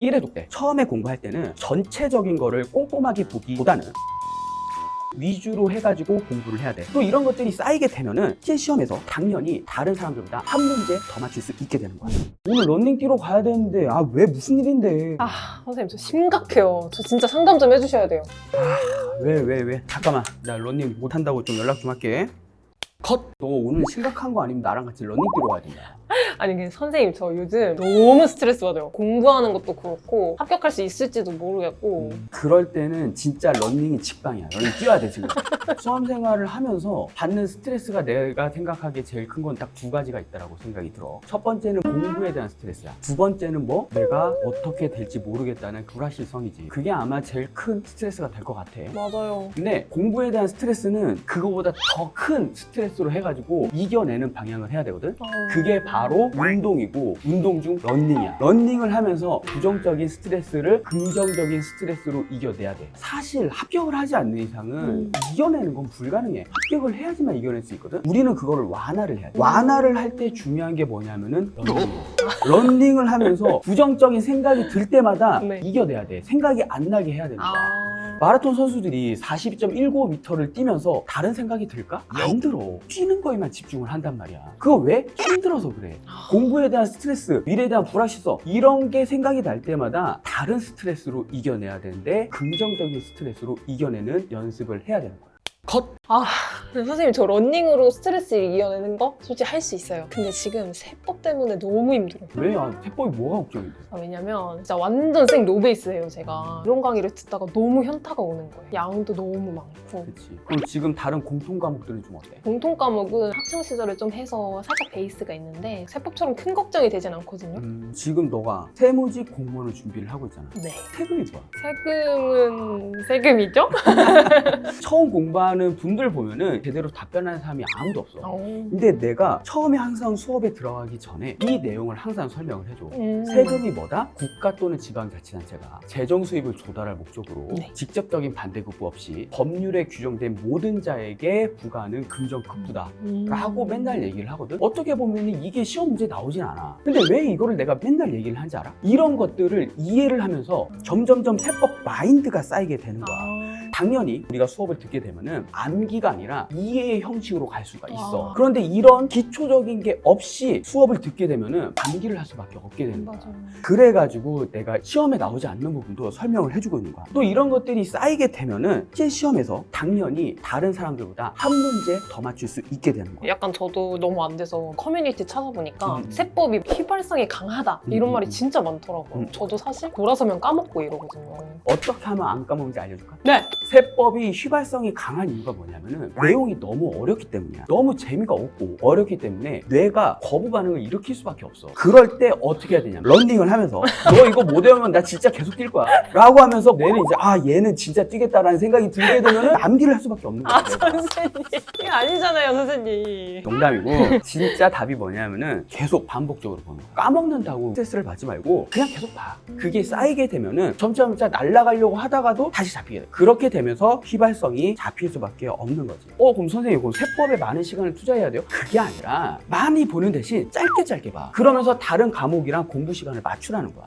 이래도 돼. 처음에 공부할 때는 전체적인 거를 꼼꼼하게 보기보다는 위주로 해가지고 공부를 해야 돼. 또 이런 것들이 쌓이게 되면은 실제 시험에서 당연히 다른 사람들보다 한 문제 더 맞출 수 있게 되는 거야. 오늘 런닝 뛰러 가야 되는데 왜 무슨 일인데? 선생님 저 심각해요. 저 진짜 상담 좀 해주셔야 돼요. 왜? 잠깐만, 나 런닝 못한다고 좀 연락 좀 할게. 컷! 너 오늘 심각한 거 아니면 나랑 같이 런닝 뛰러 가야 된다. 아니 근데 선생님 저 요즘 너무 스트레스 받아요. 공부하는 것도 그렇고 합격할 수 있을지도 모르겠고. 그럴 때는 진짜 런닝이 직방이야. 런닝 뛰어야 돼 지금. 수험 생활을 하면서 받는 스트레스가 내가 생각하기에 제일 큰 건 딱 두 가지가 있다고 생각이 들어. 첫 번째는 공부에 대한 스트레스야. 두 번째는 내가 어떻게 될지 모르겠다는 불확실성이지. 그게 아마 제일 큰 스트레스가 될 것 같아. 맞아요. 근데 공부에 대한 스트레스는 그거보다 더 큰 스트레스로 해가지고 이겨내는 방향을 해야 되거든. 그게 바로 운동이고, 운동 중 런닝이야. 런닝을 하면서 부정적인 스트레스를 긍정적인 스트레스로 이겨내야 돼. 사실 합격을 하지 않는 이상은 이겨내는 건 불가능해. 합격을 해야지만 이겨낼 수 있거든. 우리는 그거를 완화를 해야 돼. 완화를 할 때 중요한 게 뭐냐면은 런닝을 하면서 부정적인 생각이 들 때마다 네. 이겨내야 돼. 생각이 안 나게 해야 된다. 마라톤 선수들이 42.195m를 뛰면서 다른 생각이 들까? 안 들어. 뛰는 거에만 집중을 한단 말이야. 그거 왜? 힘들어서 그래. 공부에 대한 스트레스, 미래에 대한 불확실성, 이런 게 생각이 날 때마다 다른 스트레스로 이겨내야 되는데 긍정적인 스트레스로 이겨내는 연습을 해야 되는 거야. 컷! 근데 선생님 저 러닝으로 스트레스를 이겨내는 거 솔직히 할 수 있어요. 근데 지금 세법 때문에 너무 힘들어요. 왜? 세법이 뭐가 걱정이 돼? 왜냐면 진짜 완전 생 노베이스예요 제가. 이런 강의를 듣다가 너무 현타가 오는 거예요. 양도 너무 많고. 그치. 그럼 지금 다른 공통 과목들은 좀 어때? 공통 과목은 학창 시절에 좀 해서 살짝 베이스가 있는데 세법처럼 큰 걱정이 되진 않거든요. 지금 너가 세무직 공무원을 준비를 하고 있잖아. 네. 세금이 뭐야? 세금은 세금이죠? 처음 공부하는 분들 보면은 제대로 답변하는 사람이 아무도 없어. 근데 내가 처음에 항상 수업에 들어가기 전에 이 내용을 항상 설명을 해줘. 세금이 뭐다? 국가 또는 지방자치단체가 재정 수입을 조달할 목적으로 네. 직접적인 반대급부 없이 법률에 규정된 모든 자에게 부과하는 금전급부다 라고 맨날 얘기를 하거든. 어떻게 보면 이게 시험 문제에 나오진 않아. 근데 왜 이거를 내가 맨날 얘기를 하는지 알아? 이런 것들을 이해를 하면서 점점점 세법 마인드가 쌓이게 되는 거야. 당연히 우리가 수업을 듣게 되면은 암기가 아니라 이해의 형식으로 갈 수가 있어. 그런데 이런 기초적인 게 없이 수업을 듣게 되면은 암기를 할 수밖에 없게 되는 거야. 맞아요. 그래가지고 내가 시험에 나오지 않는 부분도 설명을 해주고 있는 거야. 또 이런 것들이 쌓이게 되면은 실제 시험에서 당연히 다른 사람들보다 한 문제 더 맞출 수 있게 되는 거야. 약간 저도 너무 안 돼서 커뮤니티 찾아보니까 세법이 휘발성이 강하다 이런 말이 진짜 많더라고요. 저도 사실 돌아서면 까먹고 이러거든요. 어떻게 하면 안 까먹는지 알려줄까? 네! 세법이 휘발성이 강한 이유가 뭐냐면은 내용이 너무 어렵기 때문이야. 너무 재미가 없고 어렵기 때문에 뇌가 거부 반응을 일으킬 수밖에 없어. 그럴 때 어떻게 해야 되냐면 런닝을 하면서 너 이거 못 외우면 나 진짜 계속 뛸 거야 라고 하면서 뇌는 이제 얘는 진짜 뛰겠다라는 생각이 들게 되면은 암기를 할 수밖에 없는 거야. 내가. 선생님 이게 아니잖아요 선생님. 농담이고 진짜 답이 뭐냐면은 계속 반복적으로 보는 거야. 까먹는다고 스트레스를 받지 말고 그냥 계속 봐. 그게 쌓이게 되면은 점점 날아가려고 하다가도 다시 잡히게 돼. 그렇게 되면서 휘발성이 잡힐 수밖에 없는 거지. 그럼 선생님 그럼 세법에 많은 시간을 투자해야 돼요? 그게 아니라 많이 보는 대신 짧게 봐. 그러면서 다른 과목이랑 공부 시간을 맞추라는 거야.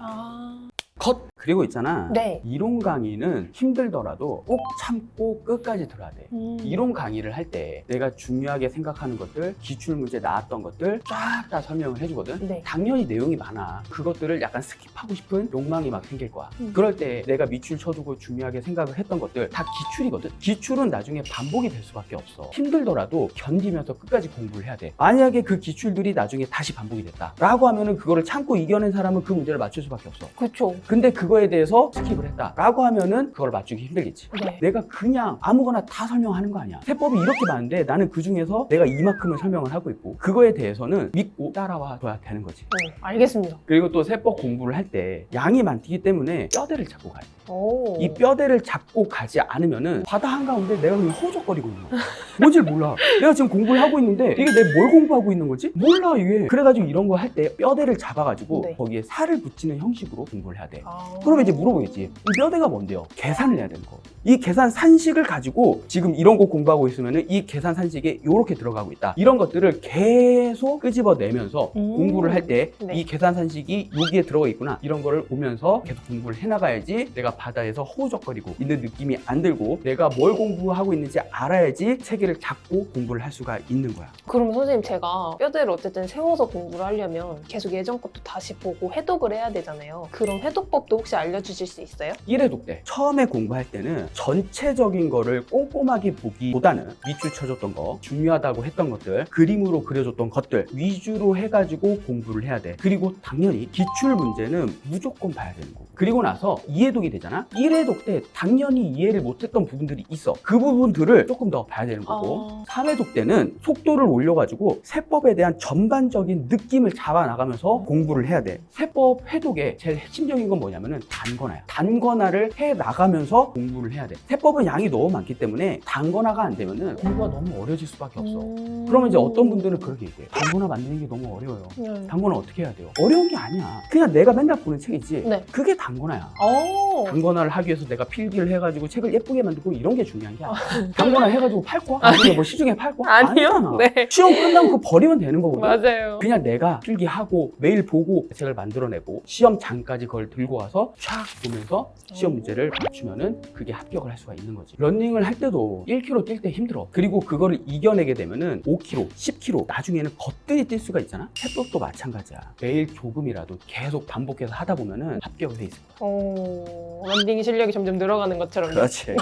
컷! 그리고 있잖아. 네. 이론 강의는 힘들더라도 꼭 참고 끝까지 들어야 돼. 이론 강의를 할 때 내가 중요하게 생각하는 것들, 기출문제 나왔던 것들 쫙 다 설명을 해주거든. 네. 당연히 내용이 많아. 그것들을 약간 스킵하고 싶은 욕망이 막 생길 거야. 그럴 때 내가 밑줄 쳐두고 중요하게 생각을 했던 것들 다 기출이거든. 기출은 나중에 반복이 될 수밖에 없어. 힘들더라도 견디면서 끝까지 공부를 해야 돼. 만약에 그 기출들이 나중에 다시 반복이 됐다 라고 하면은 그거를 참고 이겨낸 사람은 그 문제를 맞출 수밖에 없어. 그렇죠. 근데 그거에 대해서 스킵을 했다 라고 하면은 그걸 맞추기 힘들겠지. 네. 내가 그냥 아무거나 다 설명하는 거 아니야. 세법이 이렇게 많은데 나는 그 중에서 내가 이만큼을 설명을 하고 있고 그거에 대해서는 믿고 따라와 줘야 되는 거지. 알겠습니다. 그리고 또 세법 공부를 할 때 양이 많기 때문에 뼈대를 잡고 가야 돼. 오. 이 뼈대를 잡고 가지 않으면은 바다 한가운데 내가 그냥 허우적거리고 있는 거야. 뭔지를 몰라. 내가 지금 공부를 하고 있는데 이게 내가 뭘 공부하고 있는 거지? 몰라 이게. 그래가지고 이런 거 할 때 뼈대를 잡아가지고 네. 거기에 살을 붙이는 형식으로 공부를 해야 돼. 그러면 이제 물어보겠지. 이 뼈대가 뭔데요? 계산을 해야 되는 거. 이 계산 산식을 가지고 지금 이런 거 공부하고 있으면은 이 계산 산식에 이렇게 들어가고 있다. 이런 것들을 계속 끄집어내면서 공부를 할 때 이 네. 계산 산식이 여기에 들어가 있구나. 이런 거를 보면서 계속 공부를 해나가야지 내가 바다에서 허우적거리고 있는 느낌이 안 들고 내가 뭘 공부하고 있는지 알아야지 체계를 잡고 공부를 할 수가 있는 거야. 그러면 선생님 제가 뼈대를 어쨌든 세워서 공부를 하려면 계속 예전 것도 다시 보고 해독을 해야 되잖아요. 그런 해독법도 혹시 알려주실 수 있어요? 1회독 때 처음에 공부할 때는 전체적인 거를 꼼꼼하게 보기보다는 밑줄 쳐줬던 거, 중요하다고 했던 것들, 그림으로 그려줬던 것들 위주로 해가지고 공부를 해야 돼. 그리고 당연히 기출 문제는 무조건 봐야 되는 거고. 그리고 나서 2회독이 되잖아. 1회독 때 당연히 이해를 못했던 부분들이 있어. 그 부분들을 조금 더 봐야 되는 거고. 3회독 때는 속도를 올려가지고 세법에 대한 전반적인 느낌을 잡아나가면서 공부를 해야 돼. 세법 회독의 제일 핵심적인 건 뭐냐면은 단권화야. 단권화를 해 나가면서 공부를 해야 돼. 세법은 양이 너무 많기 때문에 단권화가 안 되면은 공부가 너무 어려질 수밖에 없어. 그러면 이제 어떤 분들은 그렇게 얘기해. 단권화 만드는 게 너무 어려워요. 단권화 어떻게 해야 돼요? 어려운 게 아니야. 그냥 내가 맨날 보는 책이지. 네. 그게 단권화야. 오. 단권화를 하기 위해서 내가 필기를 해가지고 책을 예쁘게 만들고 이런 게 중요한 게 아니야. 단권화 해가지고 팔 거야? 아니면 뭐 시중에 팔 거야? 아니요. 아니잖아. 네. 시험 끝나면 그거 버리면 되는 거거든. 맞아요. 그냥 내가 필기하고 매일 보고 책을 만들어내고 시험장까지 그걸 들고 와서 쫙 보면서 시험 문제를 맞추면은 그게 합격을 할 수가 있는 거지. 러닝을 할 때도 1km 뛸 때 힘들어. 그리고 그거를 이겨내게 되면은 5km, 10km 나중에는 거뜬히 뛸 수가 있잖아. 세법도 마찬가지야. 매일 조금이라도 계속 반복해서 하다 보면은 합격을 해 있을 거야. 오. 런닝 실력이 점점 늘어가는 것처럼. 그렇지.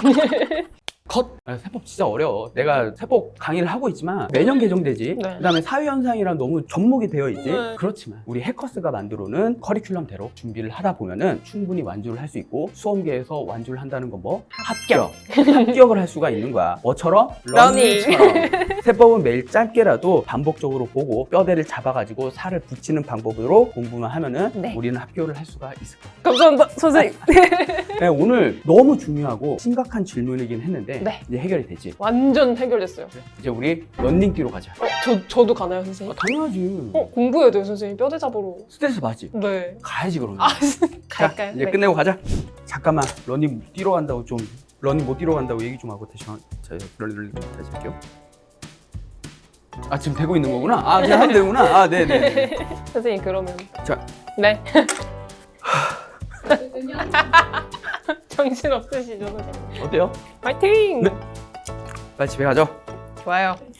컷! 세법 진짜 어려워. 내가 세법 강의를 하고 있지만 매년 개정되지. 네. 그다음에 사회현상이랑 너무 접목이 되어 있지. 네. 그렇지만 우리 해커스가 만들어놓은 커리큘럼대로 준비를 하다 보면은 충분히 완주를 할 수 있고 수험계에서 완주를 한다는 건 뭐? 합격! 합격을 할 수가 있는 거야. 뭐처럼? 러닝처럼. 세법은 매일 짧게라도 반복적으로 보고 뼈대를 잡아가지고 살을 붙이는 방법으로 공부만 하면은 네. 우리는 합격을 할 수가 있을 거야. 감사합니다, 선생님. 네, 오늘 너무 중요하고 심각한 질문이긴 했는데 네. 이제 해결이 되지. 완전 해결됐어요. 이제 우리 런닝 뛰러 가자. 저도 가나요, 선생님? 당연하지. 공부해야 돼요, 선생님. 뼈대 잡으러. 스트레스 받지? 네. 가야지 그러면. 갈까요? 자, 이제 네. 끝내고 가자. 잠깐만 러닝 뛰러 간다고 좀 러닝 못 뛰러 간다고 얘기 좀 하고 다시 자, 러닝 다시 할게요. 아 지금 되고 있는 거구나. 아 그냥 하면 되구나. 아 네네. 선생님, 그러면. 자. 네. 정신 없으시죠, 선생님? 어때요? 화이팅! 네. 빨리 집에 가죠. 좋아요.